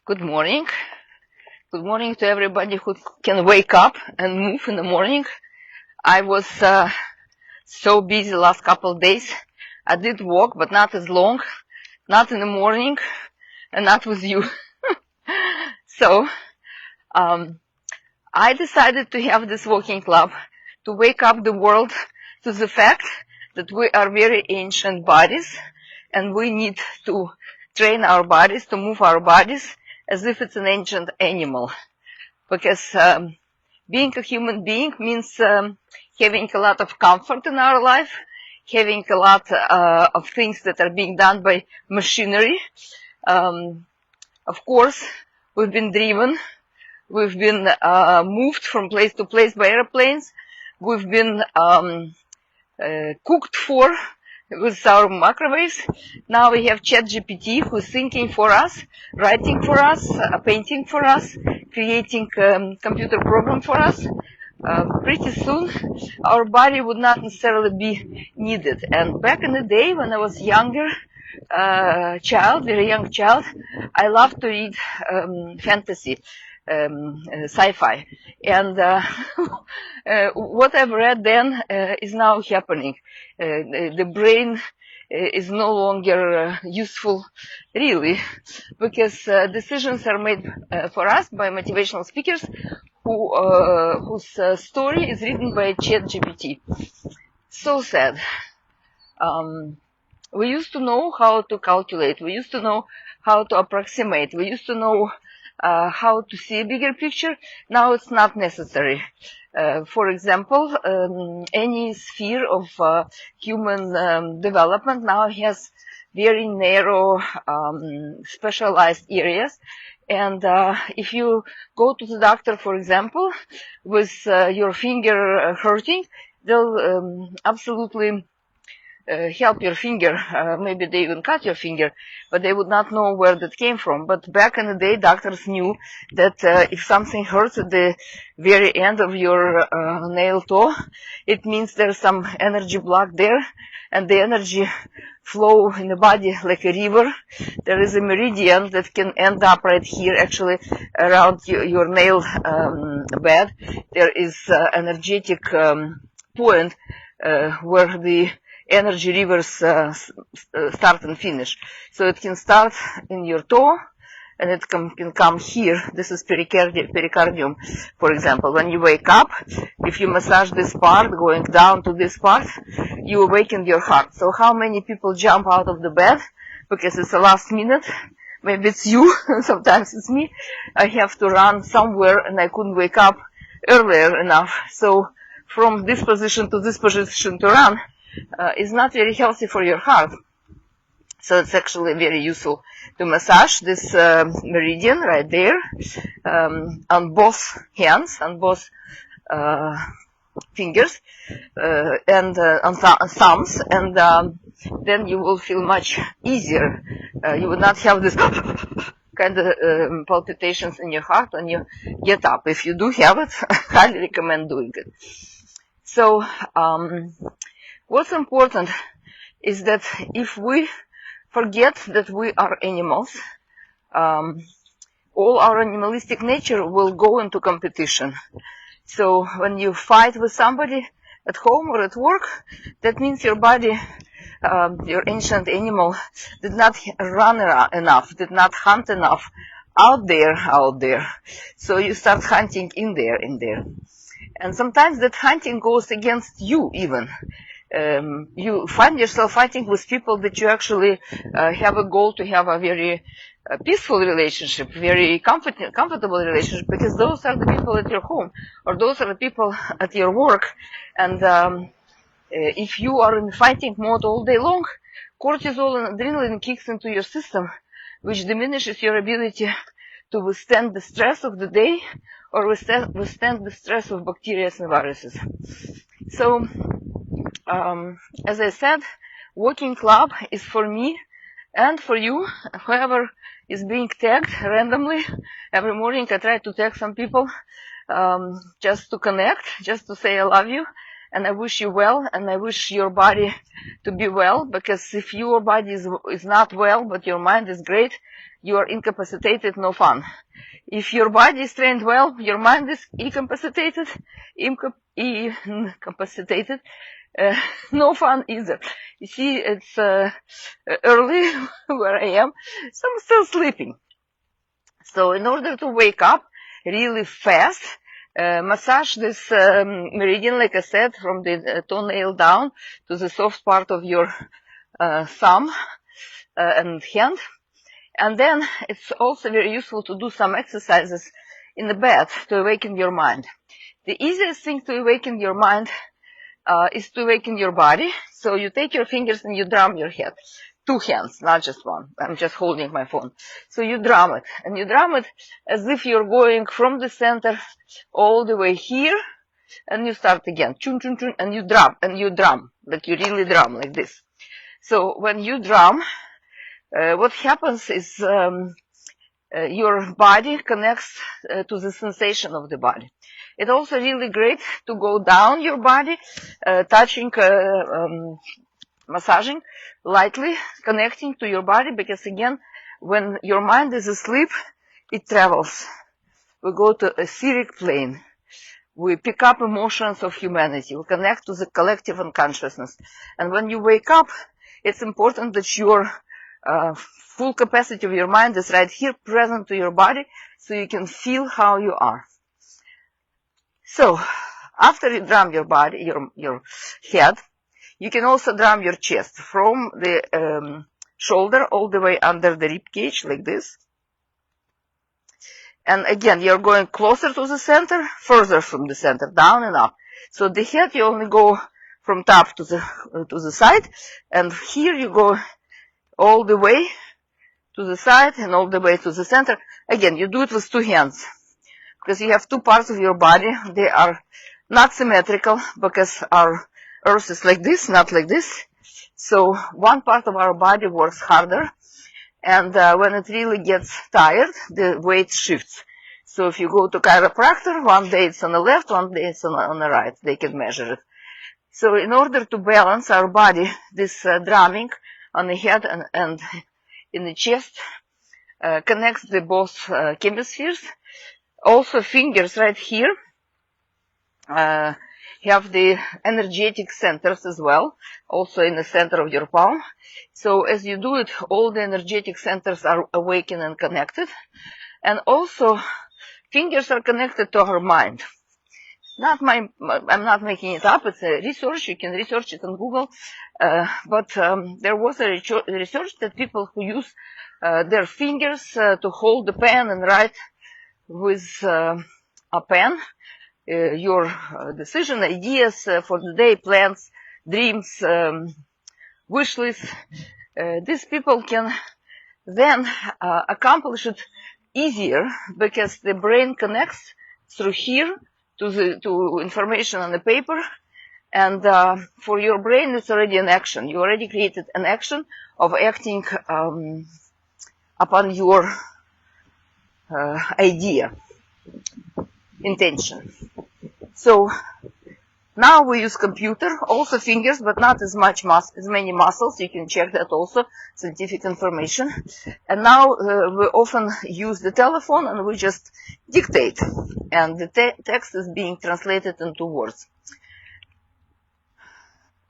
Good morning. Good morning to everybody who can wake up and move in the morning. I was so busy last couple of days. I did walk, but not as long, not in the morning, and not with you. So I decided to have this walking club to wake up the world to the fact that we are very ancient bodies, and we need to train our bodies, to move our bodies as if it's an ancient animal. Because being a human being means having a lot of comfort in our life, having a lot of things that are being done by machinery. Of course, we've been driven, we've been moved from place to place by airplanes, we've been cooked for with our microwaves. Now we have ChatGPT who's thinking for us, writing for us, painting for us, creating computer program for us. Pretty soon our body would not necessarily be needed. And back in the day when I was younger child, very young child, I loved to read fantasy, sci-fi. And what I've read then is now happening. The brain is no longer useful, really, because decisions are made for us by motivational speakers whose story is written by ChatGPT. So sad. We used to know how to calculate. We used to know how to approximate. We used to know how to see a bigger picture. Now it's not necessary. For example, any sphere of human development now has very narrow, specialized areas. And if you go to the doctor, for example, with your finger hurting, they'll absolutely help your finger. Maybe they even cut your finger, but they would not know where that came from. But back in the day, doctors knew that if something hurts at the very end of your nail toe, it means there's some energy block there, and the energy flow in the body like a river. There is a meridian that can end up right here, actually around your nail bed. There is energetic point where the energy rivers start and finish. So it can start in your toe, and it can come here. This is pericardium, for example. When you wake up, if you massage this part, going down to this part, you awaken your heart. So how many people jump out of the bed because it's the last minute? Maybe it's you, sometimes it's me. I have to run somewhere and I couldn't wake up earlier enough. So from this position to this position to run is not very healthy for your heart. So it's actually very useful to massage this meridian right there on both hands, on both fingers, and on thumbs, and then you will feel much easier. You will not have this kind of palpitations in your heart when you get up. If you do have it, I highly recommend doing it. So what's important is that if we forget that we are animals, all our animalistic nature will go into competition. So when you fight with somebody at home or at work, that means your body, your ancient animal, did not run enough, did not hunt enough out there. So you start hunting in there. And sometimes that hunting goes against you even. You find yourself fighting with people that you actually have a goal to have a very peaceful relationship, very comfortable relationship, because those are the people at your home, or those are the people at your work. And if you are in fighting mode all day long, cortisol and adrenaline kicks into your system, which diminishes your ability to withstand the stress of the day or withstand the stress of bacteria and viruses. So as I said, walking club is for me and for you, whoever is being tagged randomly. Every morning I try to tag some people just to connect, just to say I love you, and I wish you well, and I wish your body to be well, because if your body is not well, but your mind is great, you are incapacitated, no fun. If your body is trained well, your mind is incapacitated, no fun either. You see, it's early where I am, so I'm still sleeping. So in order to wake up really fast, massage this meridian, like I said, from the toenail down to the soft part of your thumb and hand. And then it's also very useful to do some exercises in the bed to awaken your mind. The easiest thing to awaken your mind is to awaken your body. So you take your fingers and you drum your head. 2 hands, not just one. I'm just holding my phone. So you drum it, and you drum it as if you're going from the center all the way here, and you start again. Chun, chun, chun, and you drum, like you really drum, like this. So when you drum, what happens is your body connects to the sensation of the body. It's also really great to go down your body, touching, massaging lightly, connecting to your body, because again, when your mind is asleep, it travels. We go to etheric plane. We pick up emotions of humanity. We connect to the collective unconsciousness. And when you wake up, it's important that your full capacity of your mind is right here, present to your body, so you can feel how you are. So, after you drum your body, your head, you can also drum your chest from the shoulder all the way under the rib cage, like this. And again, you're going closer to the center, further from the center, down and up. So the head, you only go from top to the side, and here you go all the way to the side and all the way to the center. Again, you do it with 2 hands, because you have 2 parts of your body. They are not symmetrical, because our earth is like this, not like this. So one part of our body works harder, and when it really gets tired, the weight shifts. So if you go to chiropractor, one day it's on the left, one day it's on the right. They can measure it. So in order to balance our body, this drumming on the head and in the chest connects the both hemispheres. Also fingers right here have the energetic centers as well, also in the center of your palm. So as you do it, all the energetic centers are awakened and connected. And also fingers are connected to our mind. I'm not making it up, it's a research, you can research it on Google, but there was a research that people who use their fingers to hold the pen and write with a pen your decision, ideas for the day, plans, dreams, wish lists, these people can then accomplish it easier, because the brain connects through here to information on the paper, and for your brain it's already an action. You already created an action of acting upon your idea, intention. So now we use computer, also fingers, but not as many muscles. You can check that also, scientific information. And now we often use the telephone, and we just dictate, and the text is being translated into words.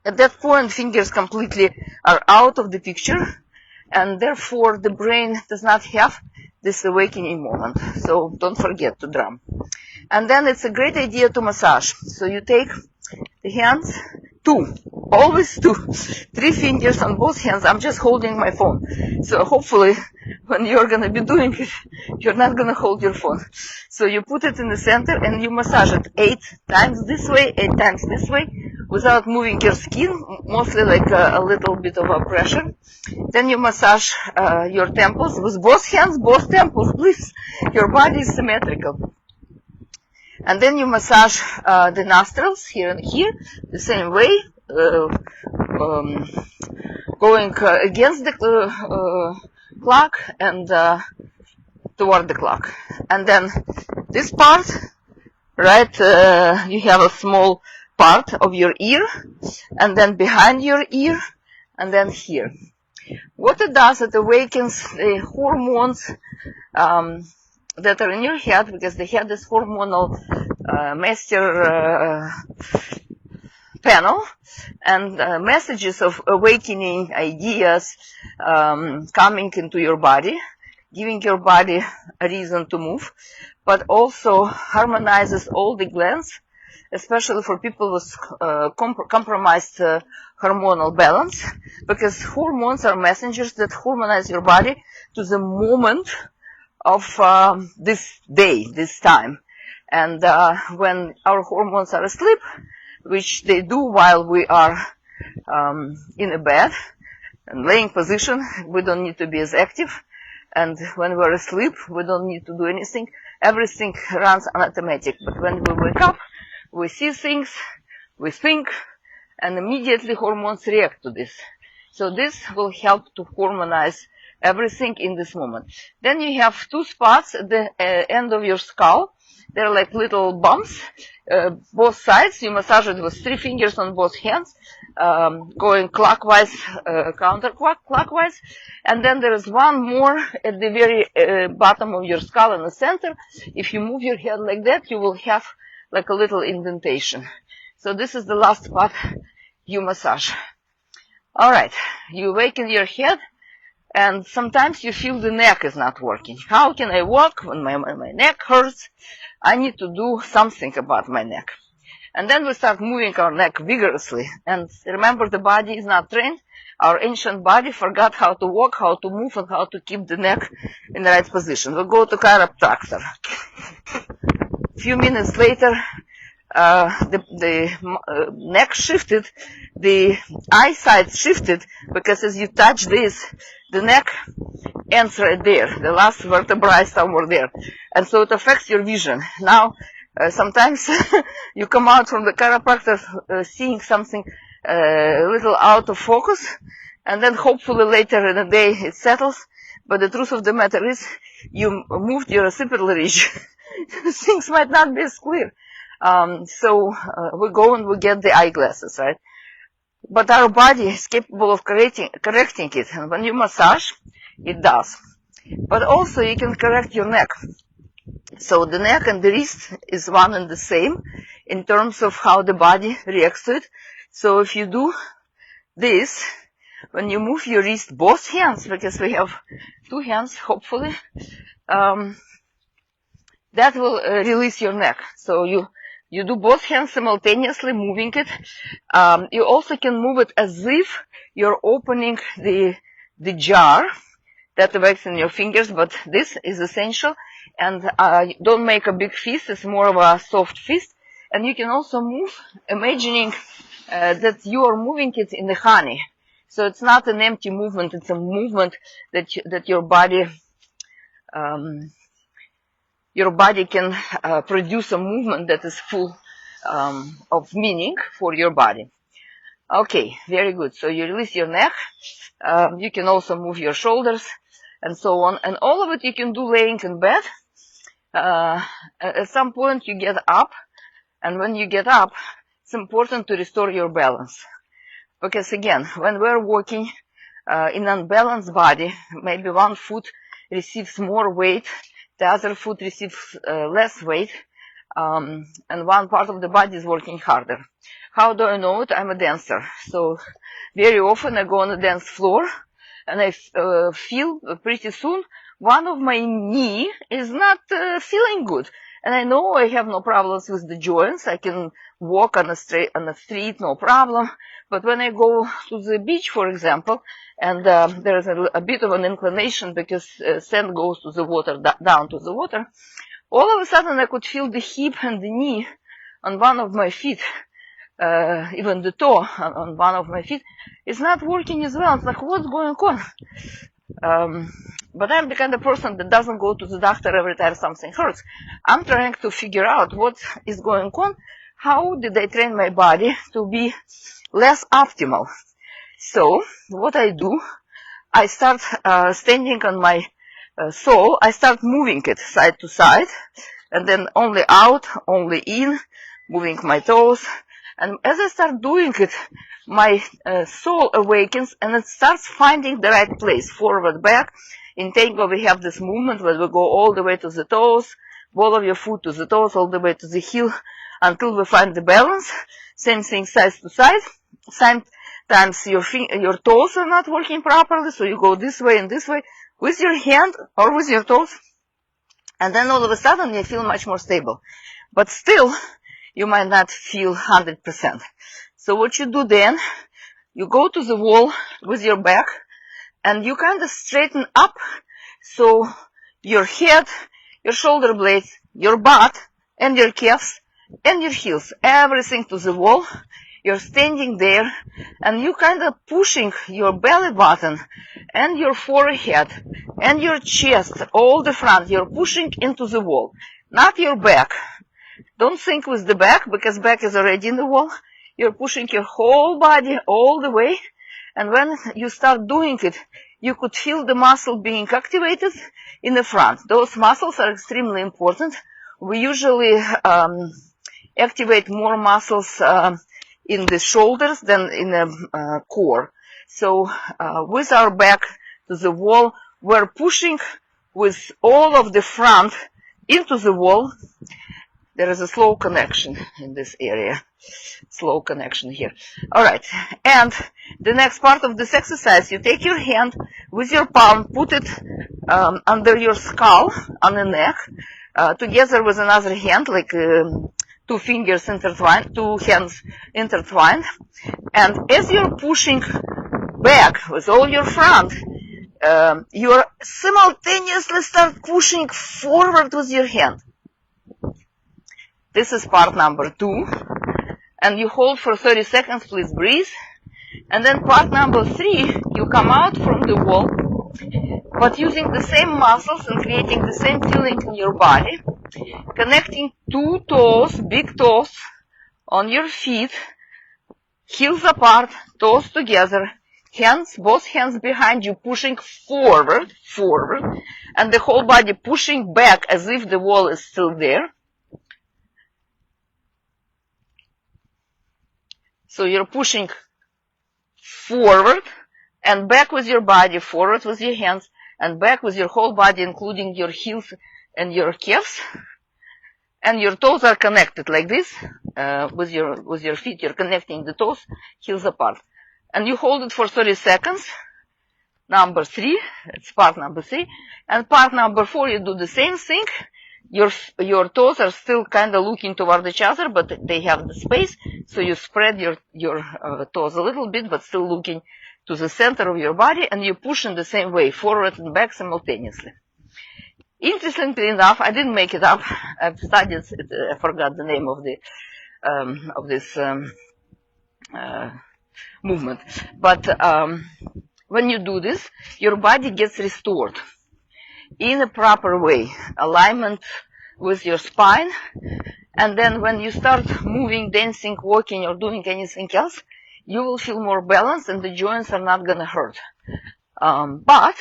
At that point, fingers completely are out of the picture, and therefore the brain does not have this awakening moment. So don't forget to drum. And then it's a great idea to massage. So you take the hands, 2, always 2, 3 fingers on both hands. I'm just holding my phone. So hopefully when you're going to be doing it, you're not going to hold your phone. So you put it in the center and you massage it 8 times this way, 8 times this way, without moving your skin, mostly like a little bit of a pressure. Then you massage your temples with both hands, both temples, please. Your body is symmetrical. And then you massage the nostrils here and here, the same way, going against the clock and toward the clock. And then this part, right, you have a small part of your ear, and then behind your ear, and then here. What it does, it awakens the hormones that are in your head, because the head is hormonal master panel, and messages of awakening ideas coming into your body, giving your body a reason to move, but also harmonizes all the glands, especially for people with compromised hormonal balance, because hormones are messengers that harmonize your body to the moment of this day, this time. And when our hormones are asleep, which they do while we are in a bed and laying position, we don't need to be as active. And when we're asleep, we don't need to do anything. Everything runs on automatic. But when we wake up, we see things, we think, and immediately hormones react to this. So this will help to harmonize everything in this moment. Then you have two spots at the end of your skull. They're like little bumps, both sides. You massage it with 3 fingers on both hands, going clockwise, counterclockwise. And then there is one more at the very bottom of your skull in the center. If you move your head like that, you will have like a little indentation. So this is the last spot you massage. All right, you awaken your head, and sometimes you feel the neck is not working. How can I walk when my neck hurts? I need to do something about my neck. And then we start moving our neck vigorously. And remember, the body is not trained. Our ancient body forgot how to walk, how to move, and how to keep the neck in the right position. We'll go to chiropractor. A few minutes later, the neck shifted, the eyesight shifted, because as you touch this, the neck ends right there. The last vertebra is somewhere there. And so it affects your vision. Now, sometimes you come out from the chiropractor seeing something a little out of focus, and then hopefully later in the day it settles. But the truth of the matter is, you moved your occipital ridge. Things might not be as clear. So we go and we get the eyeglasses, right? But our body is capable of correcting it. And when you massage, it does. But also you can correct your neck. So the neck and the wrist is one and the same in terms of how the body reacts to it. So if you do this, when you move your wrist, both hands, because we have 2 hands, hopefully, that will release your neck. So you do both hands simultaneously, moving it. You also can move it as if you're opening the jar that works in your fingers, but this is essential. And don't make a big fist, it's more of a soft fist. And you can also move, imagining that you are moving it in the honey. So it's not an empty movement, it's a movement that your body can produce a movement that is full of meaning for your body. Okay, very good. So you release your neck. You can also move your shoulders and so on. And all of it you can do laying in bed. At some point you get up. And when you get up, it's important to restore your balance. Because again, when we're walking in an unbalanced body, maybe one foot receives more weight, the other foot receives less weight, and one part of the body is working harder. How do I know it? I'm a dancer. So very often I go on the dance floor and I feel pretty soon one of my knee is not feeling good. And I know I have no problems with the joints. I can walk on the street, no problem. But when I go to the beach, for example, and there's a bit of an inclination because sand goes to the water, down to the water, all of a sudden I could feel the hip and the knee on one of my feet, even the toe on one of my feet is not working as well. It's like, what's going on? But I'm the kind of person that doesn't go to the doctor every time something hurts. I'm trying to figure out what is going on. How did I train my body to be less optimal? So what I do, I start standing on my sole. I start moving it side to side, and then only out, only in, moving my toes. And as I start doing it, my soul awakens and it starts finding the right place, forward, back. In tango, we have this movement where we go all the way to the toes, ball of your foot to the toes, all the way to the heel, until we find the balance. Same thing, side to side. Sometimes your toes are not working properly, so you go this way and this way with your hand or with your toes. And then all of a sudden you feel much more stable. But still, you might not feel 100%. So what you do then, you go to the wall with your back, and you kind of straighten up, so your head, your shoulder blades, your butt, and your calves, and your heels, everything to the wall. You're standing there, and you kind of pushing your belly button, and your forehead, and your chest, all the front, you're pushing into the wall, not your back. Don't think with the back, because back is already in the wall. You're pushing your whole body all the way, and when you start doing it, you could feel the muscle being activated in the front. Those muscles are extremely important. We usually activate more muscles in the shoulders than in the core. So with our back to the wall, we're pushing with all of the front into the wall. There is a slow connection in this area. Slow connection here. All right. And the next part of this exercise, you take your hand with your palm, put it under your skull, on the neck, together with another hand, like two fingers intertwined, two hands intertwined. And as you're pushing back with all your front, you simultaneously start pushing forward with your hand. This is part number 2. And you hold for 30 seconds, please breathe. And then part number 3, you come out from the wall, but using the same muscles and creating the same feeling in your body, connecting 2 toes, big toes, on your feet, heels apart, toes together, hands, both hands behind you, pushing forward, and the whole body pushing back as if the wall is still there. So you're pushing forward and back with your body, forward with your hands, and back with your whole body, including your heels and your calves. And your toes are connected like this, with your feet. You're connecting the toes, heels apart. And you hold it for 30 seconds. Number 3, it's part number 3. And part number 4, you do the same thing. Your toes are still kind of looking toward each other, but they have the space, so you spread your toes a little bit, but still looking to the center of your body, and you push in the same way, forward and back simultaneously. Interestingly enough, I didn't make it up. I've studied it. I forgot the name of this movement. But when you do this, your body gets restored in a proper way, alignment with your spine. And then when you start moving, dancing, walking, or doing anything else, you will feel more balanced and the joints are not going to hurt. But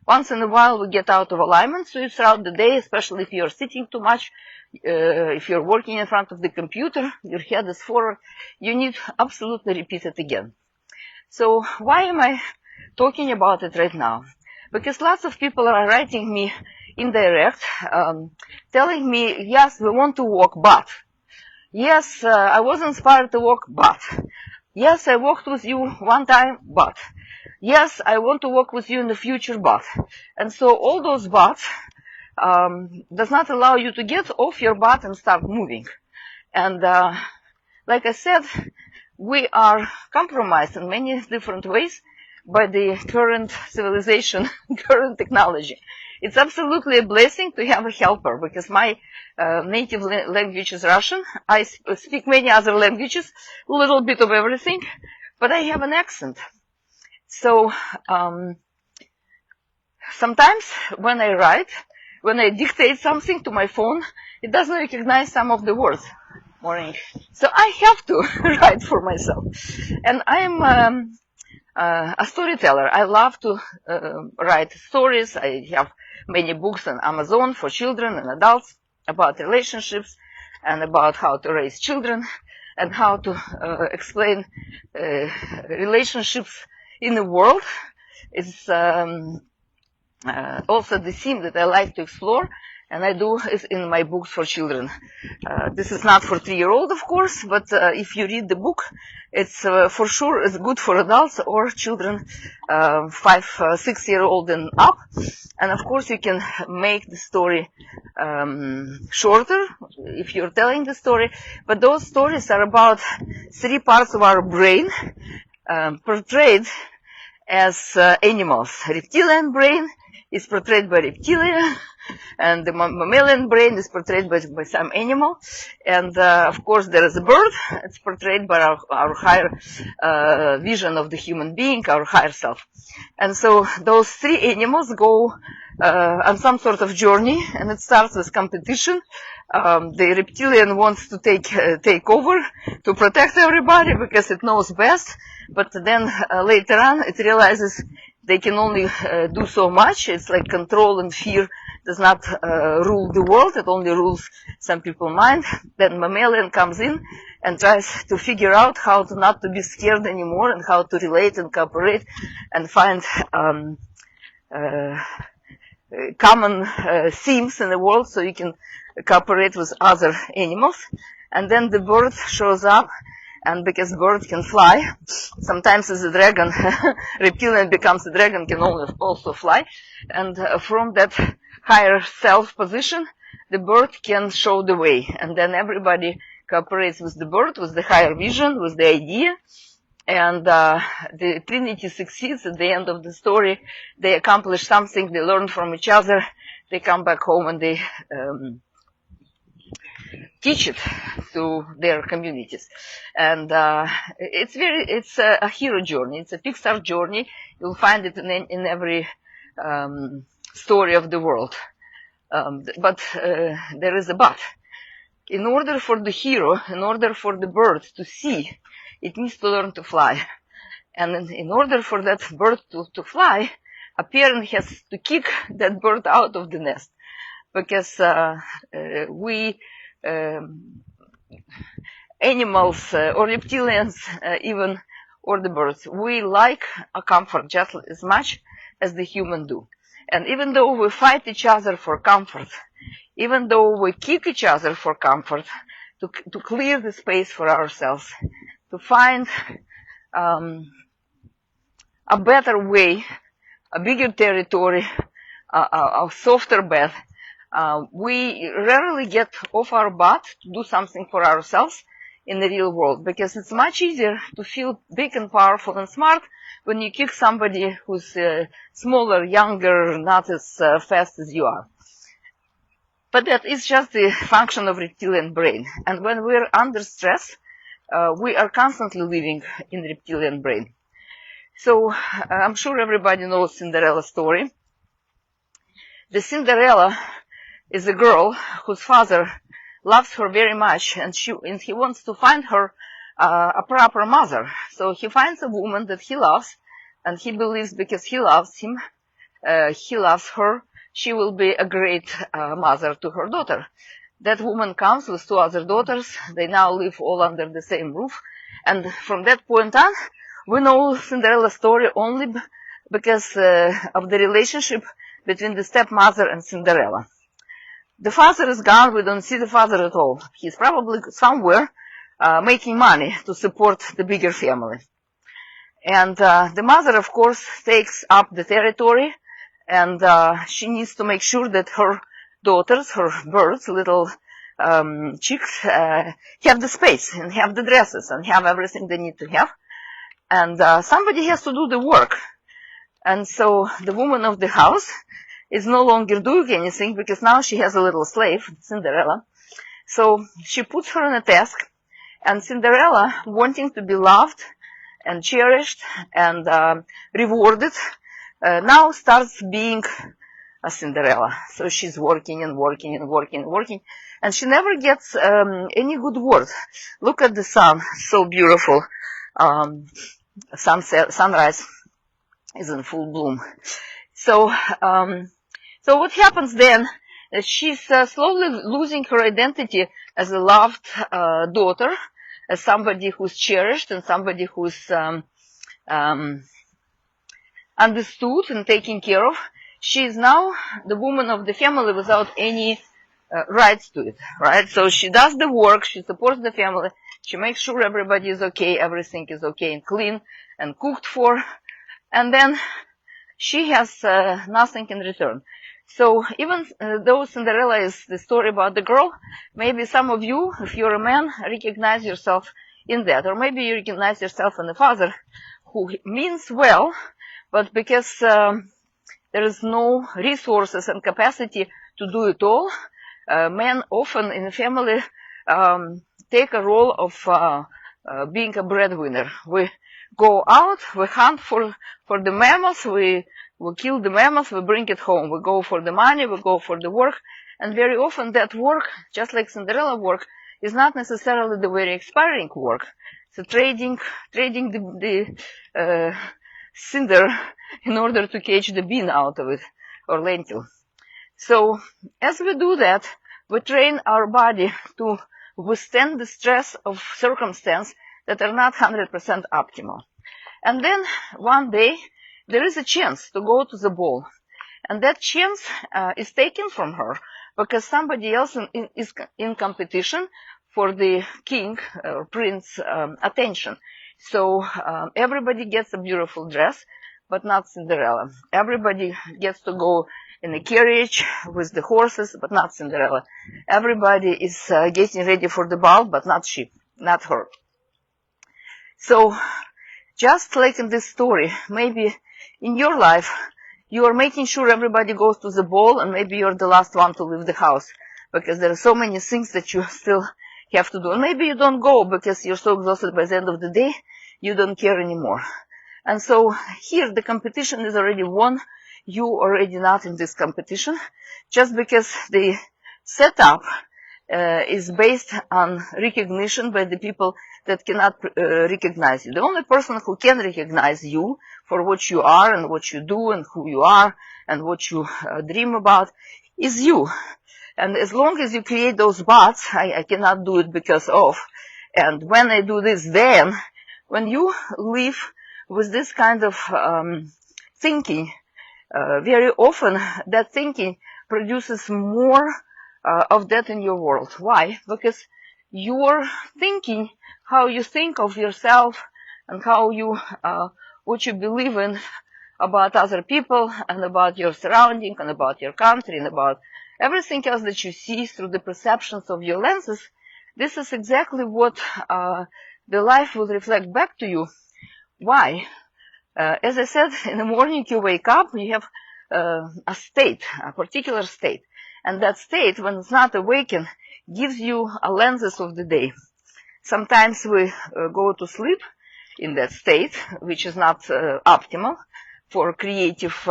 once in a while we get out of alignment, so throughout the day, especially if you're sitting too much, if you're working in front of the computer, your head is forward, you need to absolutely repeat it again. So why am I talking about it right now? Because lots of people are writing me indirect, telling me, yes, we want to walk, but. Yes, I was inspired to walk, but. Yes, I walked with you one time, but. Yes, I want to walk with you in the future, but. And so all those buts does not allow you to get off your butt and start moving. And like I said, we are compromised in many different ways by the current civilization, current technology. It's absolutely a blessing to have a helper, because my native language is Russian. I speak many other languages, a little bit of everything, but I have an accent. So sometimes when I write, when I dictate something to my phone, it doesn't recognize some of the words. Morning. So I have to write for myself. And I am a storyteller. I love to write stories. I have many books on Amazon for children and adults about relationships and about how to raise children and how to explain relationships in the world. It's also the theme that I like to explore, and I do is in my books for children. This is not for 3-year-old, of course, but if you read the book, it's for sure it's good for adults or children 5-6-year-old and up. And of course, you can make the story shorter if you're telling the story. But those stories are about 3 parts of our brain portrayed as animals. Reptilian brain is portrayed by reptilia, and the mammalian brain is portrayed by some animal. And of course, there is a bird. It's portrayed by our higher vision of the human being, our higher self. And so those 3 animals go on some sort of journey, and it starts with competition. The reptilian wants to take over, to protect everybody because it knows best. But then later on, it realizes they can only do so much. It's like control and fear does not rule the world. It only rules some people's mind. Then mammalian comes in and tries to figure out how to not to be scared anymore, and how to relate and cooperate and find common themes in the world so you can cooperate with other animals. And then the bird shows up, and because bird can fly, sometimes as a dragon, reptilian becomes a dragon, can also fly. And from that higher self position, the bird can show the way. And then everybody cooperates with the bird, with the higher vision, with the idea. And the Trinity succeeds at the end of the story. They accomplish something, they learn from each other, they come back home and they teach it to their communities. And it's a hero journey. It's a Pixar journey. You'll find it in every story of the world. But there is a but. In order for the hero, in order for the bird to see, it needs to learn to fly. And in order for that bird to fly, a parent has to kick that bird out of the nest. Because animals or reptilians even, or the birds, we like a comfort just as much as the human do. And even though we fight each other for comfort, even though we kick each other for comfort, to clear the space for ourselves, to find a better way, a bigger territory, a softer bed, we rarely get off our butt to do something for ourselves in the real world, because it's much easier to feel big and powerful and smart when you kick somebody who's smaller, younger, not as fast as you are. But that is just the function of reptilian brain. And when we're under stress, we are constantly living in reptilian brain. So I'm sure everybody knows Cinderella story. The Cinderella is a girl whose father loves her very much, and he wants to find her a proper mother. So he finds a woman that he loves, and he believes because he loves him, he loves her, she will be a great mother to her daughter. That woman comes with 2 other daughters. They now live all under the same roof. And from that point on, we know Cinderella's story only because of the relationship between the stepmother and Cinderella. The father is gone. We don't see the father at all. He's probably somewhere making money to support the bigger family. And the mother, of course, takes up the territory, and she needs to make sure that her daughters, her birds, little chicks, have the space and have the dresses and have everything they need to have. And somebody has to do the work. And so the woman of the house is no longer doing anything because now she has a little slave, Cinderella. So she puts her on a task, and Cinderella, wanting to be loved and cherished and rewarded, now starts being a Cinderella. So she's working and working and working and working, and she never gets any good word. Look at the sun, so beautiful. Sunrise is in full bloom. So what happens then is she's slowly losing her identity as a loved daughter, as somebody who's cherished and somebody who's understood and taken care of. She is now the woman of the family without any rights to it, right? So she does the work, she supports the family, she makes sure everybody is okay, everything is okay and clean and cooked for, and then she has nothing in return. So even though Cinderella is the story about the girl, maybe some of you, if you're a man, recognize yourself in that, or maybe you recognize yourself in a father who means well, but because there is no resources and capacity to do it all, men often in the family take a role of being a breadwinner. We go out, we hunt for the mammoth, we kill the mammoth, we bring it home. We go for the money, we go for the work, and very often that work, just like Cinderella work, is not necessarily the very expiring work. So trading the cinder in order to catch the bean out of it, or lentil. So as we do that, we train our body to withstand the stress of circumstances that are not 100% optimal. And then one day there is a chance to go to the ball, and that chance is taken from her because somebody else is in competition for the king or prince attention. So everybody gets a beautiful dress, but not Cinderella. Everybody gets to go in a carriage with the horses, but not Cinderella. Everybody is getting ready for the ball, but not she, not her. So just like in this story, maybe in your life, you are making sure everybody goes to the ball, and maybe you're the last one to leave the house because there are so many things that you still have to do. And maybe you don't go because you're so exhausted by the end of the day, you don't care anymore. And so here the competition is already won. You already not in this competition, just because the setup is based on recognition by the people that cannot recognize you. The only person who can recognize you for what you are and what you do and who you are and what you dream about is you. And as long as you create those bots, I cannot do it because of, and when I do this, then, when you live with this kind of thinking, very often that thinking produces more of that in your world. Why? Because you're thinking how you think of yourself and how you, what you believe in about other people and about your surrounding and about your country and about everything else that you see through the perceptions of your lenses. This is exactly what the life will reflect back to you. Why? As I said, in the morning you wake up, you have a state, a particular state. And that state, when it's not awakened, gives you a lenses of the day. Sometimes we go to sleep in that state, which is not optimal for creative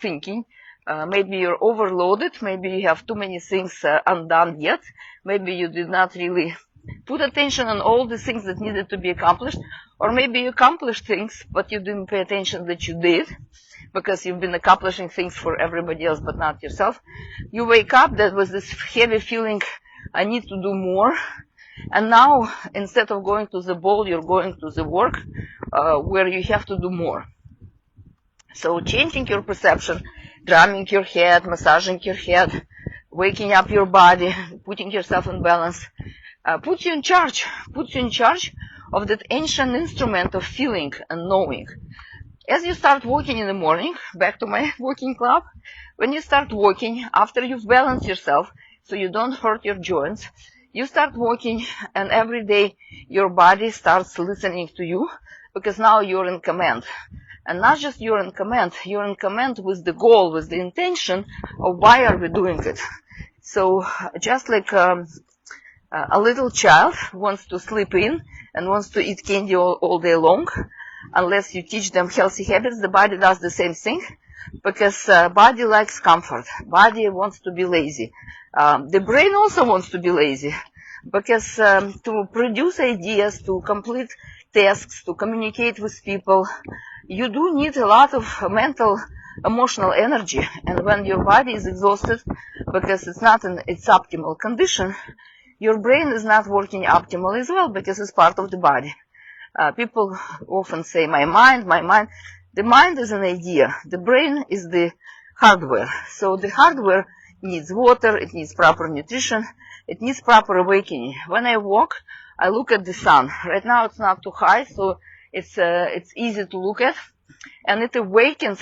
thinking. Maybe you're overloaded, maybe you have too many things undone yet, maybe you did not really put attention on all the things that needed to be accomplished, or maybe you accomplished things, but you didn't pay attention that you did, because you've been accomplishing things for everybody else but not yourself. You wake up, that was this heavy feeling, I need to do more, and now, instead of going to the ball, you're going to the work, where you have to do more. So changing your perception, drumming your head, massaging your head, waking up your body, putting yourself in balance, puts you in charge of that ancient instrument of feeling and knowing. As you start walking in the morning, back to my walking club, when you start walking, after you've balanced yourself so you don't hurt your joints, you start walking, and every day your body starts listening to you because now you're in command. And not just you're in command with the goal, with the intention of why are we doing it. So just like a little child wants to sleep in and wants to eat candy all day long, unless you teach them healthy habits, the body does the same thing, because body likes comfort. Body wants to be lazy. The brain also wants to be lazy, because to produce ideas, to complete tasks, to communicate with people, you do need a lot of mental, emotional energy. And when your body is exhausted because it's not in its optimal condition, your brain is not working optimally as well because it's part of the body. People often say, my mind. The mind is an idea. The brain is the hardware. So the hardware needs water, it needs proper nutrition, it needs proper awakening. When I walk, I look at the sun. Right now it's not too high, so it's easy to look at. And it awakens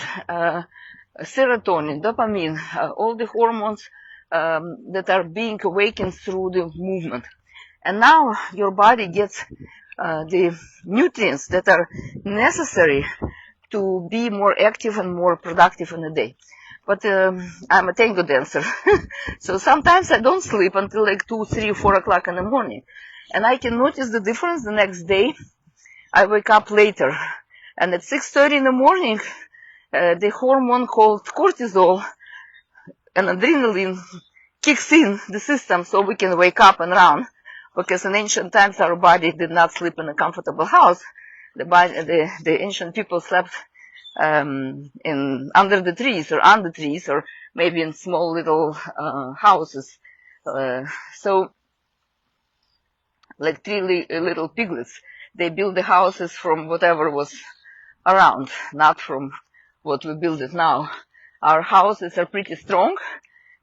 serotonin, dopamine, all the hormones that are being awakened through the movement. And now your body gets the nutrients that are necessary to be more active and more productive in the day. But I'm a tango dancer, so sometimes I don't sleep until like 2, 3, 4 o'clock in the morning. And I can notice the difference the next day. I wake up later, and at 6:30 in the morning, the hormone called cortisol and adrenaline kicks in the system so we can wake up and run. Because in ancient times our body did not sleep in a comfortable house. The ancient people slept under the trees or on the trees or maybe in small little houses. So like 3 little piglets, they built the houses from whatever was around, not from what we build it now. Our houses are pretty strong.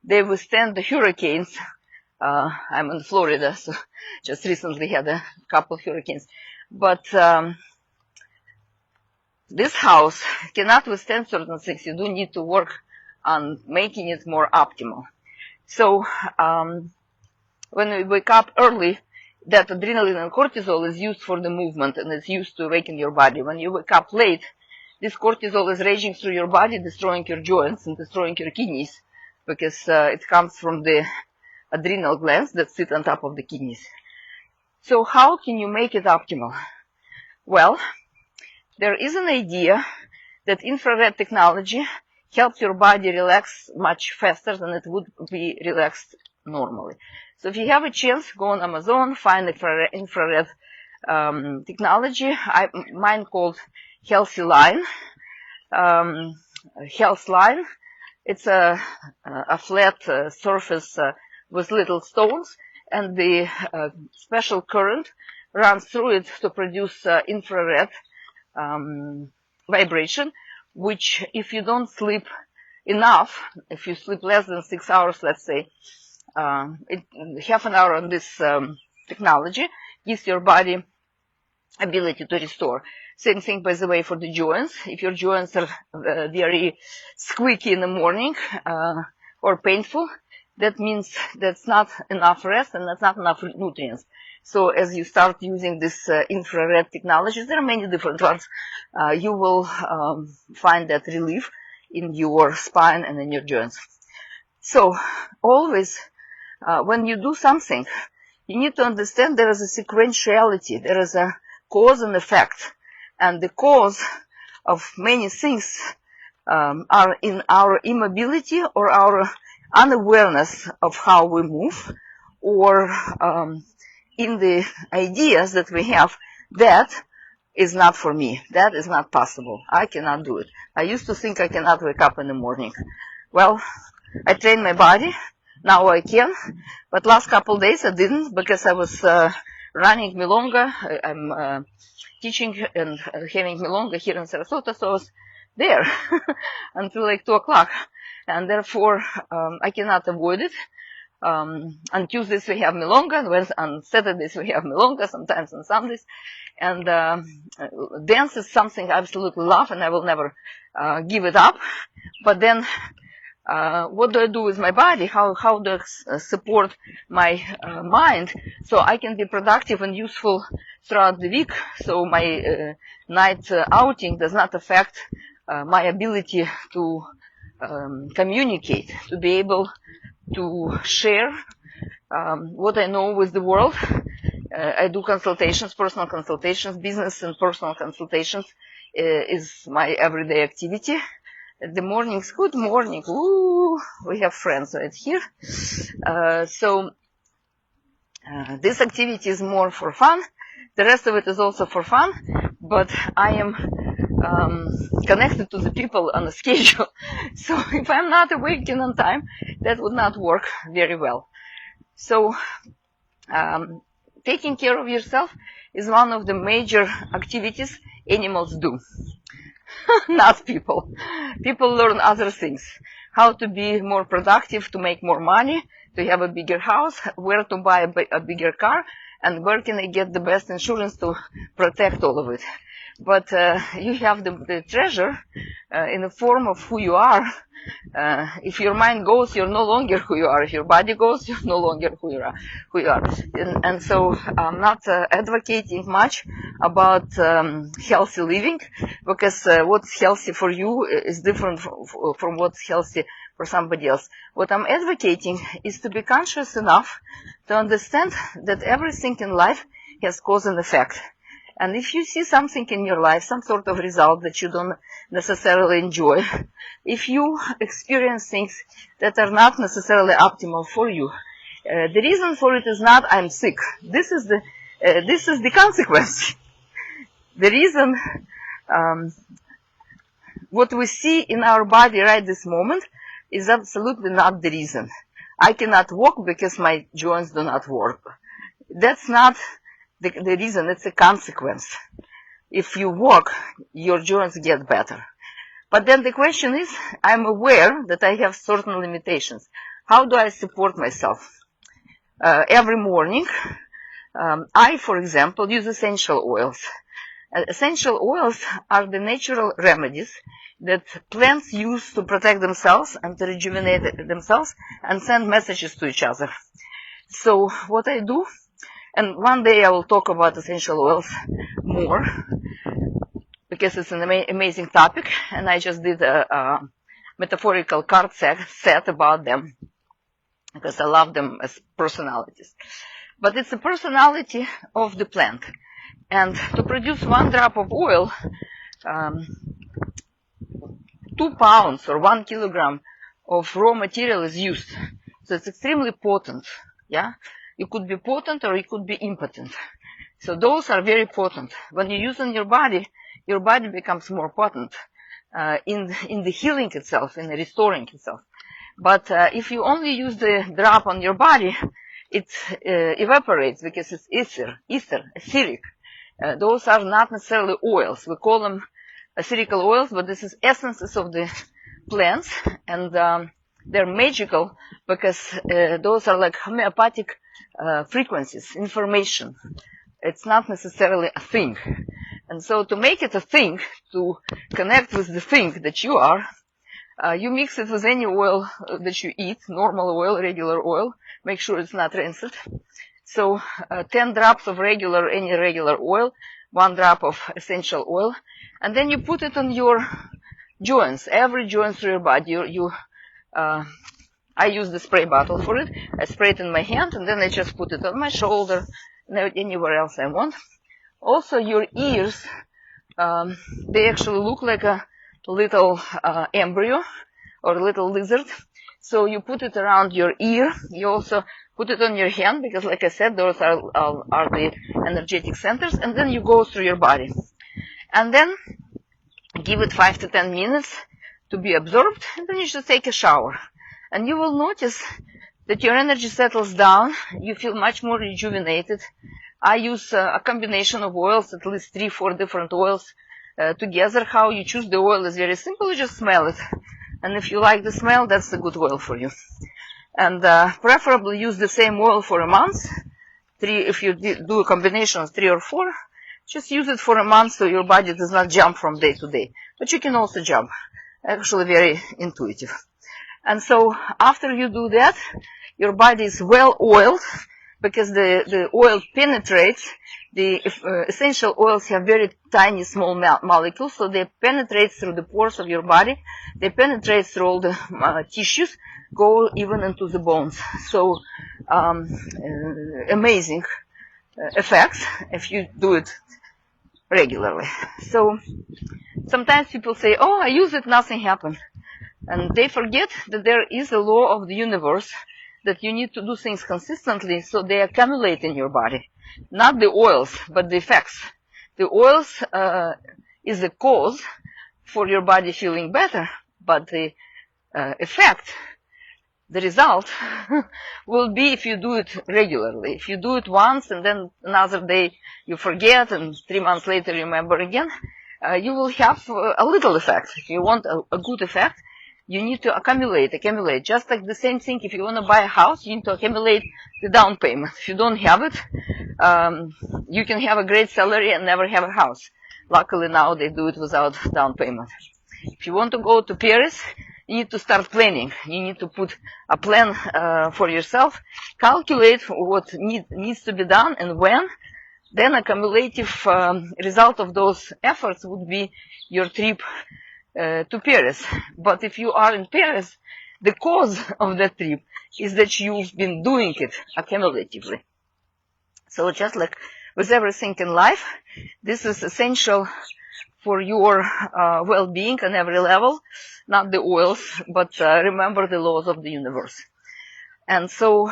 They withstand the hurricanes. I'm in Florida, so just recently had a couple of hurricanes. But this house cannot withstand certain things. You do need to work on making it more optimal. So when we wake up early, that adrenaline and cortisol is used for the movement and it's used to awaken your body. When you wake up late, this cortisol is raging through your body, destroying your joints and destroying your kidneys, because it comes from the adrenal glands that sit on top of the kidneys. So how can you make it optimal? Well, there is an idea that infrared technology helps your body relax much faster than it would be relaxed normally. So if you have a chance, go on Amazon, find infrared technology. Mine called Healthy Line. Health Line. It's a flat surface with little stones, and the special current runs through it to produce infrared vibration, which if you don't sleep enough, if you sleep less than 6 hours, let's say, half an hour on this technology gives your body ability to restore. Same thing, by the way, for the joints. If your joints are very squeaky in the morning or painful, that means that's not enough rest and that's not enough nutrients. So as you start using this infrared technologies, there are many different ones, you will find that relief in your spine and in your joints. So always when you do something, you need to understand there is a sequentiality, there is a cause and effect. And the cause of many things are in our immobility or our unawareness of how we move, or in the ideas that we have that is not for me, that is not possible, I cannot do it. I used to think I cannot wake up in the morning. Well, I trained my body, now I can, but last couple of days I didn't, because I was running milonga. I'm teaching and having milonga here in Sarasota, so I was there until like 2 o'clock, and therefore I cannot avoid it. On Tuesdays we have milonga, and on Saturdays we have milonga, sometimes on Sundays. And dance is something I absolutely love, and I will never give it up. But then what do I do with my body? How do I support my mind so I can be productive and useful throughout the week, so my night outing does not affect my ability to communicate, to be able to share what I know with the world. I do consultations, personal consultations, business and personal consultations is my everyday activity. The mornings, good morning, ooh, we have friends right here. So this activity is more for fun. The rest of it is also for fun, but I am connected to the people on a schedule. So if I'm not awake on time, that would not work very well. So Taking care of yourself is one of the major activities animals do. Not people. People learn other things. How to be more productive, to make more money, to have a bigger house, where to buy a bigger car, and where can I get the best insurance to protect all of it. But you have the treasure in the form of who you are. If your mind goes, you're no longer who you are. If your body goes, you're no longer who you are. And so I'm not advocating much about healthy living, because what's healthy for you is different from what's healthy for somebody else. What I'm advocating is to be conscious enough to understand that everything in life has cause and effect. And if you see something in your life, some sort of result that you don't necessarily enjoy, if you experience things that are not necessarily optimal for you, the reason for it is not I'm sick. This is the consequence. The reason, what we see in our body right this moment is absolutely not the reason. I cannot walk because my joints do not work. That's not the reason, it's a consequence. If you walk, your joints get better. But then the question is, I'm aware that I have certain limitations. How do I support myself? Every morning, I, for example, use essential oils. Essential oils are the natural remedies that plants use to protect themselves and to rejuvenate themselves and send messages to each other. So what I do, and one day I will talk about essential oils more, because it's an amazing topic, and I just did a metaphorical card set about them, because I love them as personalities. But it's the personality of the plant. And to produce 1 drop of oil, 2 pounds or 1 kilogram of raw material is used. So it's extremely potent, yeah? You could be potent or you could be impotent. So those are very potent. When you use on your body becomes more potent in the healing itself, in the restoring itself. But if you only use the drop on your body, it evaporates because it's etheric. Those are not necessarily oils. We call them ethereal oils, but this is essences of the plants, and they're magical because those are like homeopathic frequencies, information. It's not necessarily a thing. And so to make it a thing, to connect with the thing that you are, you mix it with any oil that you eat, normal oil, regular oil. Make sure it's not rinsed. So 10 drops of any regular oil, 1 drop of essential oil, and then you put it on your joints, every joint through your body. I use the spray bottle for it. I spray it in my hand, and then I just put it on my shoulder, anywhere else I want. Also, your ears, they actually look like a little embryo or a little lizard. So you put it around your ear. You also put it on your hand because, like I said, those are the energetic centers. And then you go through your body. And then give it 5 to 10 minutes to be absorbed. And then you should take a shower. And you will notice that your energy settles down. You feel much more rejuvenated. I use a combination of oils, at least 3-4 different oils together. How you choose the oil is very simple. You just smell it. And if you like the smell, that's a good oil for you. And preferably use the same oil for a month. If you do a combination of 3 or 4, just use it for a month so your body does not jump from day to day. But you can also jump. Actually very intuitive. And so after you do that, your body is well oiled because the oil penetrates. The essential oils have very tiny small molecules, so they penetrate through the pores of your body. They penetrate through all the tissues, go even into the bones. So amazing effects if you do it regularly. So sometimes people say, oh, I use it, nothing happened. And they forget that there is a law of the universe that you need to do things consistently so they accumulate in your body. Not the oils, but the effects. The oils is the cause for your body feeling better, but the effect the result will be if you do it regularly. If you do it once and then another day you forget and 3 months later you remember again, you will have a little effect. If you want a good effect, you need to accumulate. Just like the same thing, if you want to buy a house, you need to accumulate the down payment. If you don't have it, you can have a great salary and never have a house. Luckily now they do it without down payment. If you want to go to Paris, you need to start planning. You need to put a plan for yourself, calculate what needs to be done and when. Then a cumulative result of those efforts would be your trip to Paris. But if you are in Paris, the cause of that trip is that you've been doing it accumulatively. So just like with everything in life, this is essential for your well-being on every level, not the oils, but remember the laws of the universe. And so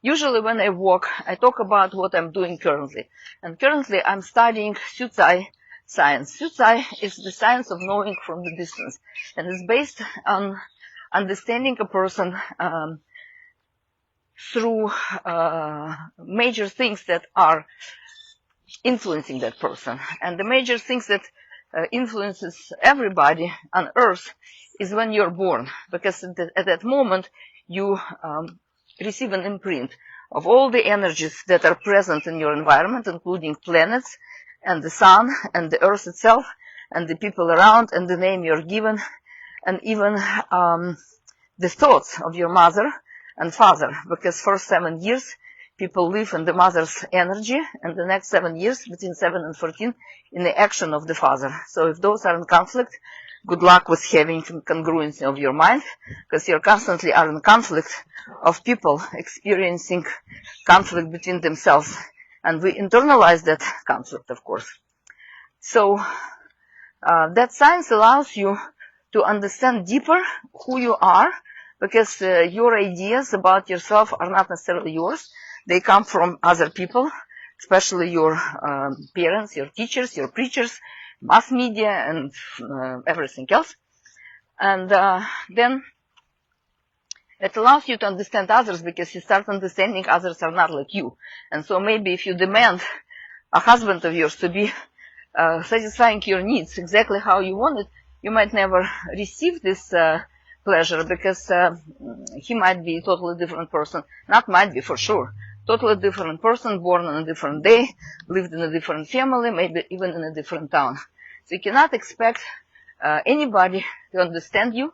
usually when I walk, I talk about what I'm doing currently. And currently I'm studying Syucai science. Syucai is the science of knowing from the distance. And it's based on understanding a person through major things that are influencing that person. And the major things that influences everybody on earth is when you're born. Because at that moment you receive an imprint of all the energies that are present in your environment, including planets and the sun and the earth itself and the people around and the name you're given, and even the thoughts of your mother and father, because first 7 years people live in the mother's energy, and the next 7 years, between 7 and 14, in the action of the father. So if those are in conflict, good luck with having congruency of your mind, because you constantly are in conflict of people experiencing conflict between themselves. And we internalize that conflict, of course. So that science allows you to understand deeper who you are, because your ideas about yourself are not necessarily yours. They come from other people, especially your parents, your teachers, your preachers, mass media, and everything else. And then it allows you to understand others, because you start understanding others are not like you. And so maybe if you demand a husband of yours to be satisfying your needs exactly how you want it, you might never receive this pleasure, because he might be a totally different person. Not might be, for sure. Totally different person, born on a different day, lived in a different family, maybe even in a different town. So you cannot expect anybody to understand you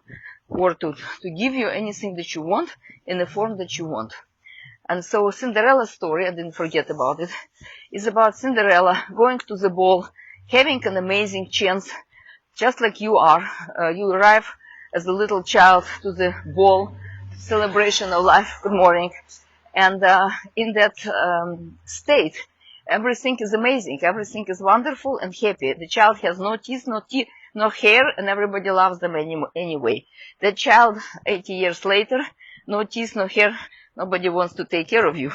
or to give you anything that you want in the form that you want. And so Cinderella's story, I didn't forget about it, is about Cinderella going to the ball, having an amazing chance, just like you are. You arrive as a little child to the ball, celebration of life, good morning. And in that state, everything is amazing, everything is wonderful and happy. The child has no teeth, no hair, and everybody loves them anyway. The child, 80 years later, no teeth, no hair, nobody wants to take care of you.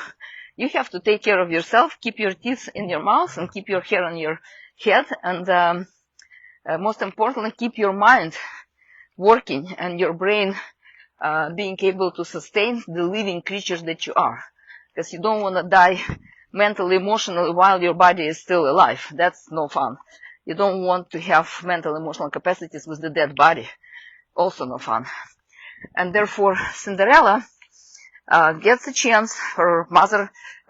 You have to take care of yourself, keep your teeth in your mouth and keep your hair on your head, and most importantly, keep your mind working and your brain being able to sustain the living creatures that you are. Because you don't want to die mentally, emotionally while your body is still alive. That's no fun. You don't want to have mental, emotional capacities with the dead body. Also no fun. And therefore, Cinderella gets a chance. Her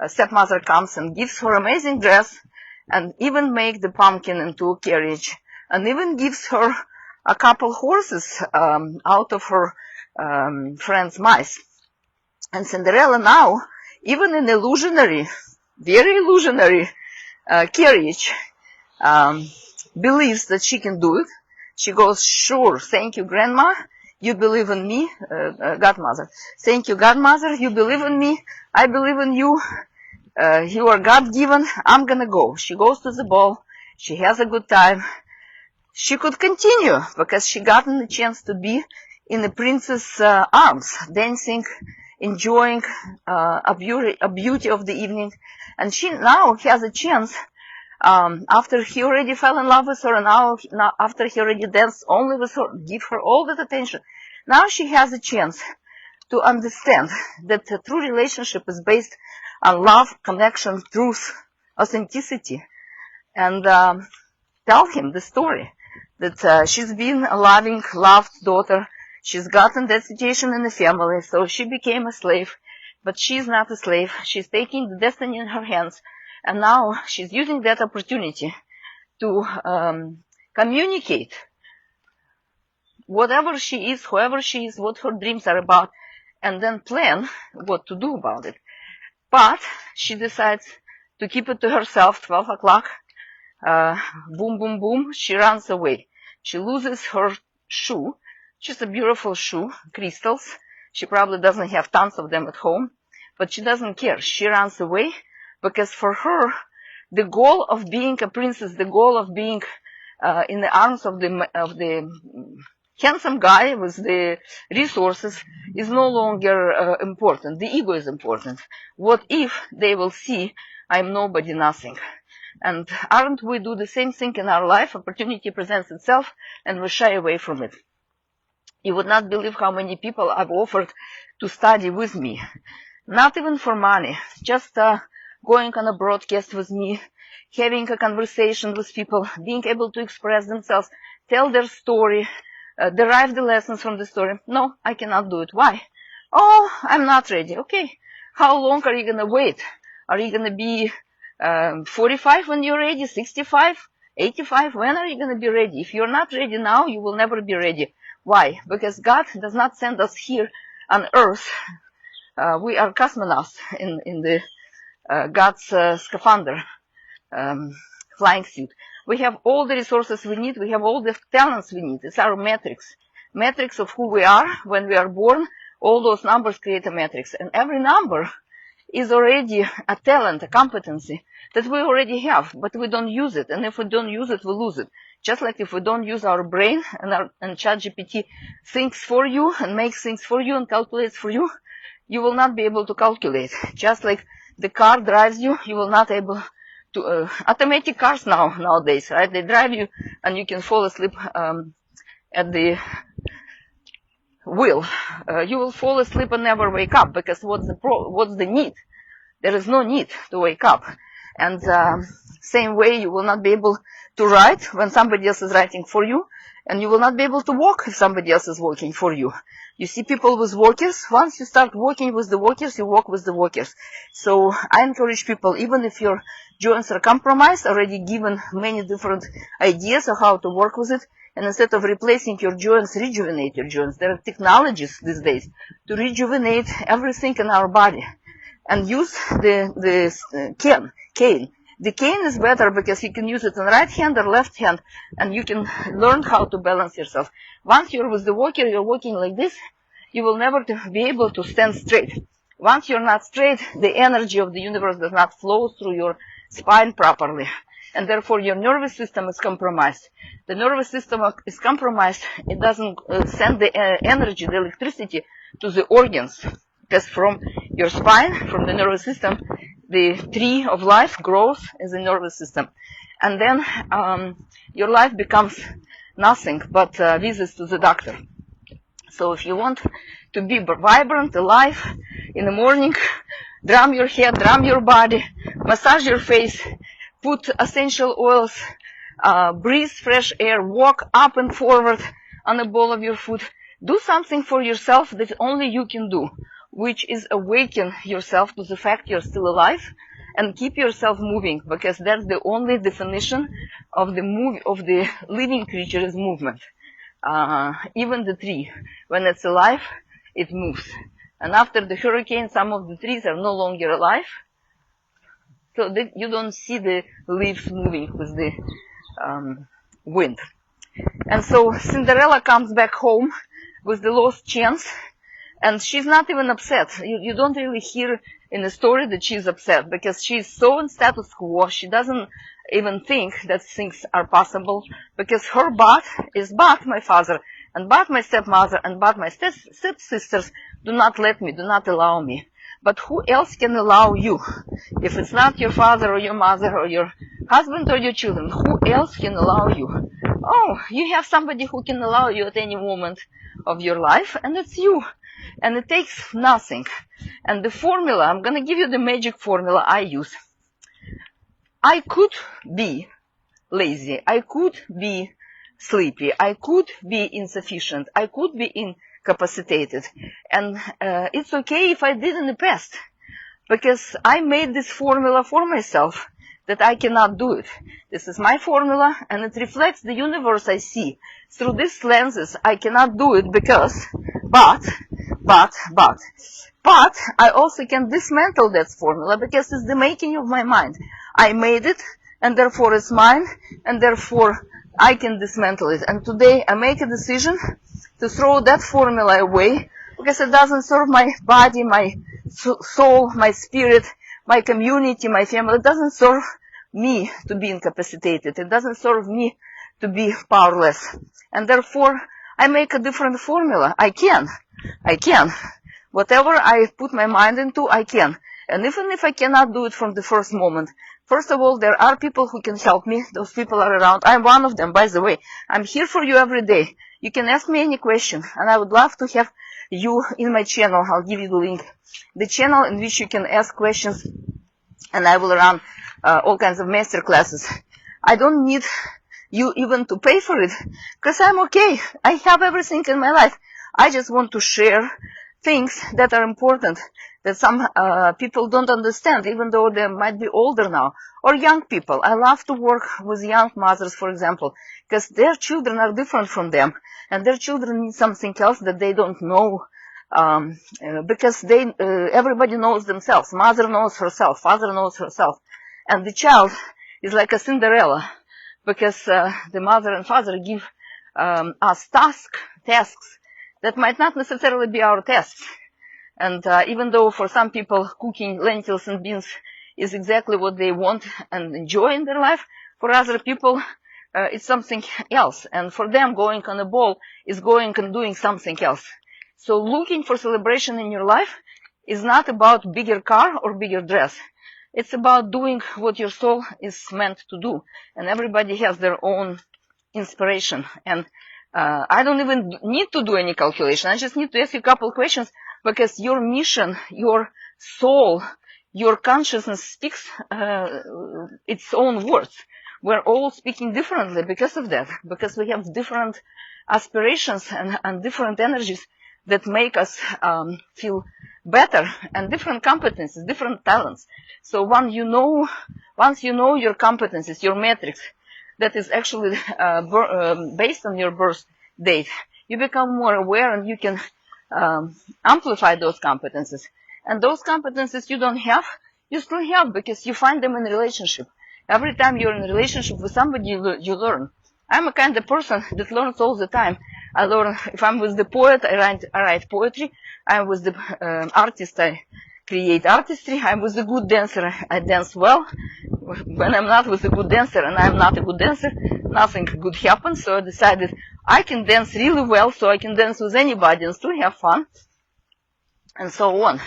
stepmother comes and gives her amazing dress, and even make the pumpkin into a carriage, and even gives her a couple horses out of her friend's mice. And Cinderella now, even in illusionary, very illusionary carriage, believes that she can do it. She goes, sure, thank you, Grandma, you believe in me, Godmother. Thank you, Godmother, you believe in me, I believe in you, you are God-given, I'm gonna go. She goes to the ball, she has a good time. She could continue, because she gotten the chance to be in the prince's arms, dancing, enjoying a beauty of the evening. And she now has a chance, after he already fell in love with her, and now after he already danced only with her, give her all that attention. Now she has a chance to understand that a true relationship is based on love, connection, truth, authenticity, and tell him the story that she's been a loving, loved daughter. She's gotten that situation in the family, so she became a slave. But she's not a slave. She's taking the destiny in her hands, and now she's using that opportunity to communicate whatever she is, whoever she is, what her dreams are about, and then plan what to do about it. But she decides to keep it to herself. 12 o'clock, boom, boom, boom, she runs away. She loses her shoe, which is a beautiful shoe, crystals. She probably doesn't have tons of them at home, but she doesn't care. She runs away because for her, the goal of being a princess, the goal of being in the arms of the handsome guy with the resources is no longer important. The ego is important. What if they will see I'm nobody, nothing? And aren't we do the same thing in our life? Opportunity presents itself and we shy away from it. You would not believe how many people I've offered to study with me. Not even for money, just going on a broadcast with me, having a conversation with people, being able to express themselves, tell their story, derive the lessons from the story. No, I cannot do it. Why? Oh, I'm not ready. Okay. How long are you going to wait? Are you going to be 45 when you're ready? 65? 85? When are you going to be ready? If you're not ready now, you will never be ready. Why? Because God does not send us here on earth. We are cosmonauts in the God's scaphandra, flying suit. We have all the resources we need. We have all the talents we need. It's our matrix. Matrix of who we are when we are born. All those numbers create a matrix. And every number is already a talent, a competency that we already have, but we don't use it. And if we don't use it, we lose it. Just like if we don't use our brain and ChatGPT thinks for you and makes things for you and calculates for you, you will not be able to calculate. Just like the car drives you, you will not able to, automatic cars nowadays, right? They drive you and you can fall asleep, at the wheel. You will fall asleep and never wake up because what's the need? There is no need to wake up. And, same way you will not be able to write when somebody else is writing for you, and you will not be able to walk if somebody else is walking for you. You see people with walkers, once you start walking with the walkers, you walk with the walkers. So I encourage people, even if your joints are compromised, already given many different ideas of how to work with it, and instead of replacing your joints, rejuvenate your joints. There are technologies these days to rejuvenate everything in our body. And use the cane. The cane is better because you can use it in right hand or left hand, and you can learn how to balance yourself. Once you're with the walker, you're walking like this, you will never be able to stand straight. Once you're not straight, the energy of the universe does not flow through your spine properly, and therefore your nervous system is compromised. The nervous system is compromised. It doesn't send the energy, the electricity to the organs. Because from your spine, from the nervous system, the tree of life grows in the nervous system. And then your life becomes nothing but visits to the doctor. So if you want to be vibrant, alive, in the morning, drum your head, drum your body, massage your face, put essential oils, breathe fresh air, walk up and forward on the ball of your foot. Do something for yourself that only you can do, which is awaken yourself to the fact you're still alive and keep yourself moving, because that's the only definition of the living creature is movement. Even the tree, when it's alive, it moves. And after the hurricane, some of the trees are no longer alive, so you don't see the leaves moving with the wind. And so Cinderella comes back home with the lost chance. And she's not even upset. You don't really hear in the story that she's upset because she's so in status quo. She doesn't even think that things are possible because her but is but my father and but my stepmother and but my stepsisters do not let me, do not allow me. But who else can allow you? If it's not your father or your mother or your husband or your children, who else can allow you? Oh, you have somebody who can allow you at any moment of your life, and it's you. and it takes nothing. And the formula, I'm going to give you the magic formula I use. I could be lazy, I could be sleepy, I could be insufficient, I could be incapacitated, and it's okay if I did in the past, because I made this formula for myself that I cannot do it. This is my formula, and it reflects the universe I see. Through these lenses, I cannot do it because, but I also can dismantle that formula because it's the making of my mind. I made it, and therefore it's mine, and therefore I can dismantle it. And today I make a decision to throw that formula away because it doesn't serve my body, my soul, my spirit, my community, my family. It doesn't serve me to be incapacitated. It doesn't serve me to be powerless. And therefore I make a different formula. I can. Whatever I put my mind into, I can. And even if I cannot do it from the first moment, first of all, there are people who can help me. Those people are around. I'm one of them, by the way. I'm here for you every day. You can ask me any question, and I would love to have you in my channel. I'll give you the link. The channel in which you can ask questions, and I will run all kinds of master classes. I don't need you even to pay for it, because I'm okay. I have everything in my life. I just want to share things that are important, that some people don't understand, even though they might be older now, or young people. I love to work with young mothers, for example, because their children are different from them, and their children need something else that they don't know, because everybody knows themselves. Mother knows herself, father knows herself, and the child is like a Cinderella, because the mother and father give us tasks that might not necessarily be our tasks. And even though for some people cooking lentils and beans is exactly what they want and enjoy in their life, for other people it's something else. And for them, going on a ball is going and doing something else. So looking for celebration in your life is not about bigger car or bigger dress. It's about doing what your soul is meant to do. And everybody has their own inspiration. And I don't even need to do any calculation. I just need to ask you a couple of questions, because your mission, your soul, your consciousness speaks its own words. We're all speaking differently because of that, because we have different aspirations and different energies that make us feel better, and different competencies, different talents. So once you know your competencies, your metrics, that is actually based on your birth date, you become more aware, and you can amplify those competencies. And those competencies you don't have, you still have, because you find them in a relationship. Every time you're in a relationship with somebody, you learn. I'm a kind of person that learns all the time. I learn. If I'm with the poet, I write poetry. I'm with the artist, I create artistry. I'm with a good dancer, I dance well. When I'm not with a good dancer, and I'm not a good dancer, nothing good happens. So I decided I can dance really well, so I can dance with anybody and still have fun, and so on.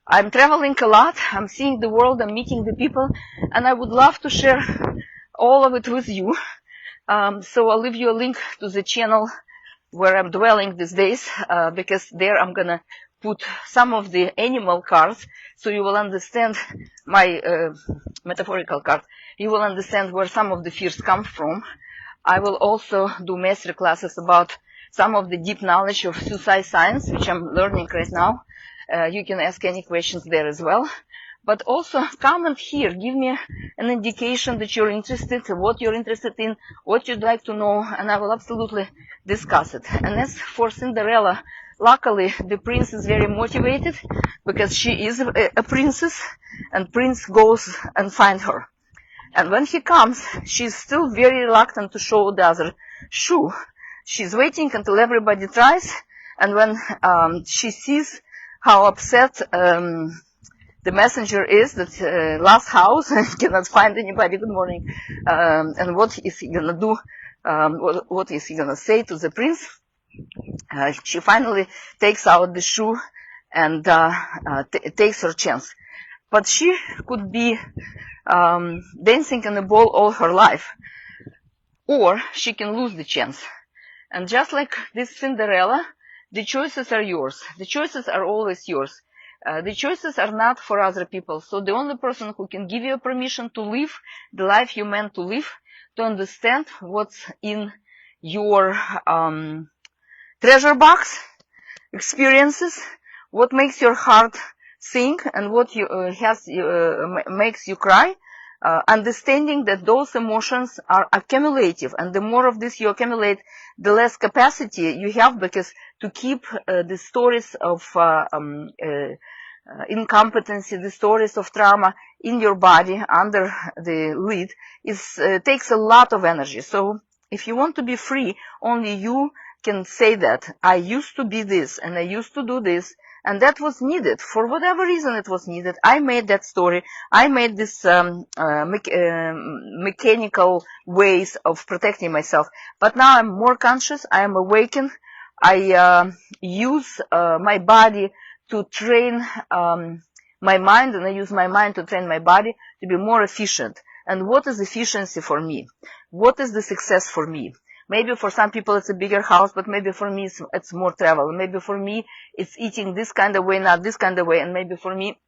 I'm traveling a lot. I'm seeing the world. I'm meeting the people, and I would love to share all of it with you. So I'll leave you a link to the channel where I'm dwelling these days, because there I'm gonna put some of the animal cards, so you will understand my metaphorical card. You will understand where some of the fears come from. I will also do master classes about some of the deep knowledge of Syucai science, which I'm learning right now. You can ask any questions there as well. But also comment here, give me an indication that you're interested, what you're interested in, what you'd like to know, and I will absolutely discuss it. And as for Cinderella, luckily the prince is very motivated, because she is a princess, and prince goes and finds her. And when he comes, she's still very reluctant to show the other shoe. She's waiting until everybody tries, and when she sees how upset the messenger is, that last house cannot find anybody, good morning, and what is he gonna do, what is he gonna say to the prince, she finally takes out the shoe and takes her chance. But she could be dancing on a ball all her life, or she can lose the chance. And just like this Cinderella, The choices are yours. The choices are always yours. The choices are not for other people. So the only person who can give you permission to live the life you meant to live, to understand what's in your treasure box, experiences, what makes your heart sing and what makes you cry, understanding that those emotions are accumulative, and the more of this you accumulate, the less capacity you have, because to keep the stories of incompetency, the stories of trauma in your body under the lid takes a lot of energy. So if you want to be free, only you can say that I used to be this and I used to do this, and that was needed for whatever reason it was needed. I made that story. I made this mechanical ways of protecting myself, but now I'm more conscious. I am awakened. I use my body to train my mind, and I use my mind to train my body to be more efficient. And what is efficiency for me? What is the success for me? Maybe for some people it's a bigger house, but maybe for me it's more travel. Maybe for me it's eating this kind of way, not this kind of way. And maybe for me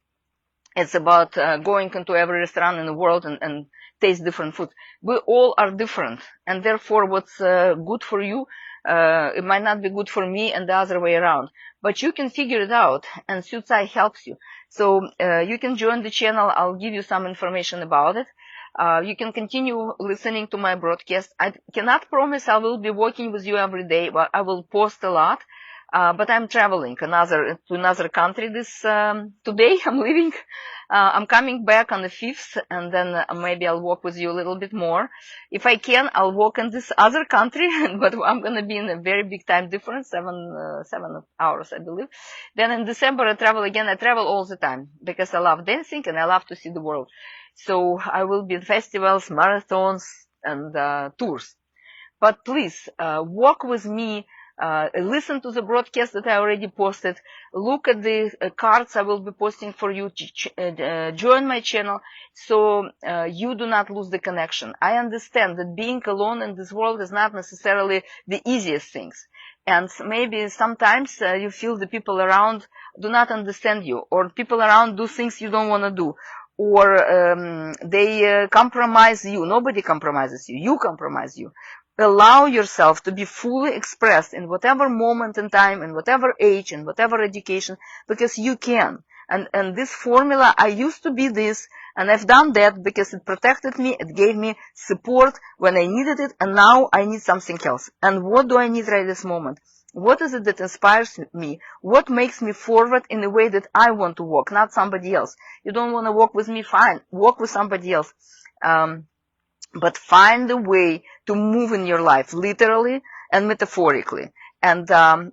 it's about going into every restaurant in the world and taste different food. We all are different, and therefore what's good for you, it might not be good for me, and the other way around. But you can figure it out, and Syucai helps you. So you can join the channel. I'll give you some information about it. You can continue listening to my broadcast. I cannot promise I will be working with you every day, but I will post a lot. But I'm traveling to another country today. I'm leaving. I'm coming back on the 5th, and then maybe I'll walk with you a little bit more. If I can, I'll walk in this other country, but I'm going to be in a very big time difference, 7 hours, I believe. Then in December, I travel again. I travel all the time because I love dancing and I love to see the world. So I will be in festivals, marathons, and tours. But please, walk with me. Listen to the broadcast that I already posted. Look at the cards I will be posting for you. Join my channel so you do not lose the connection. I understand that being alone in this world is not necessarily the easiest things. And maybe sometimes you feel the people around do not understand you, or people around do things you don't want to do, or they compromise you. Nobody compromises you. You compromise you. Allow yourself to be fully expressed in whatever moment in time, in whatever age, in whatever education, because you can. And this formula, I used to be this, and I've done that because it protected me, it gave me support when I needed it, and now I need something else. And what do I need right this moment? What is it that inspires me? What makes me forward in the way that I want to walk, not somebody else? You don't want to walk with me? Fine. Walk with somebody else. But find a way to move in your life, literally and metaphorically. And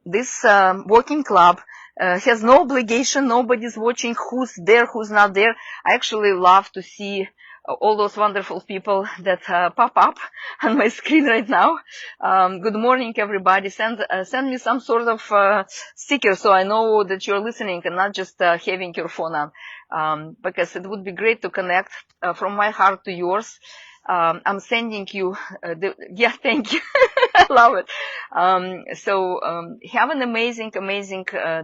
this walking club has no obligation. Nobody's watching who's there, who's not there. I actually love to see all those wonderful people that pop up on my screen right now. Good morning, everybody. Send me some sort of sticker so I know that you're listening and not just having your phone on, because it would be great to connect from my heart to yours. I'm sending you thank you. I love it. So have an amazing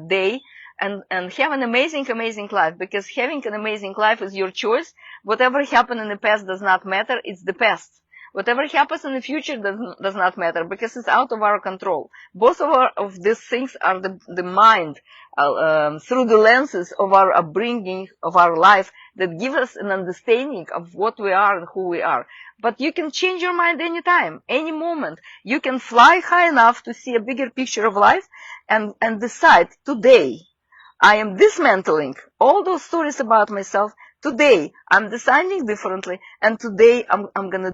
day, and have an amazing life, because having an amazing life is your choice. Whatever happened in the past does not matter. It's the past. Whatever happens in the future does not matter, because it's out of our control. Both of these things are the mind, through the lenses of our upbringing, of our life, that give us an understanding of what we are and who we are. But you can change your mind anytime, any moment. You can fly high enough to see a bigger picture of life and decide, today I am dismantling all those stories about myself. Today I'm deciding differently, and today I'm gonna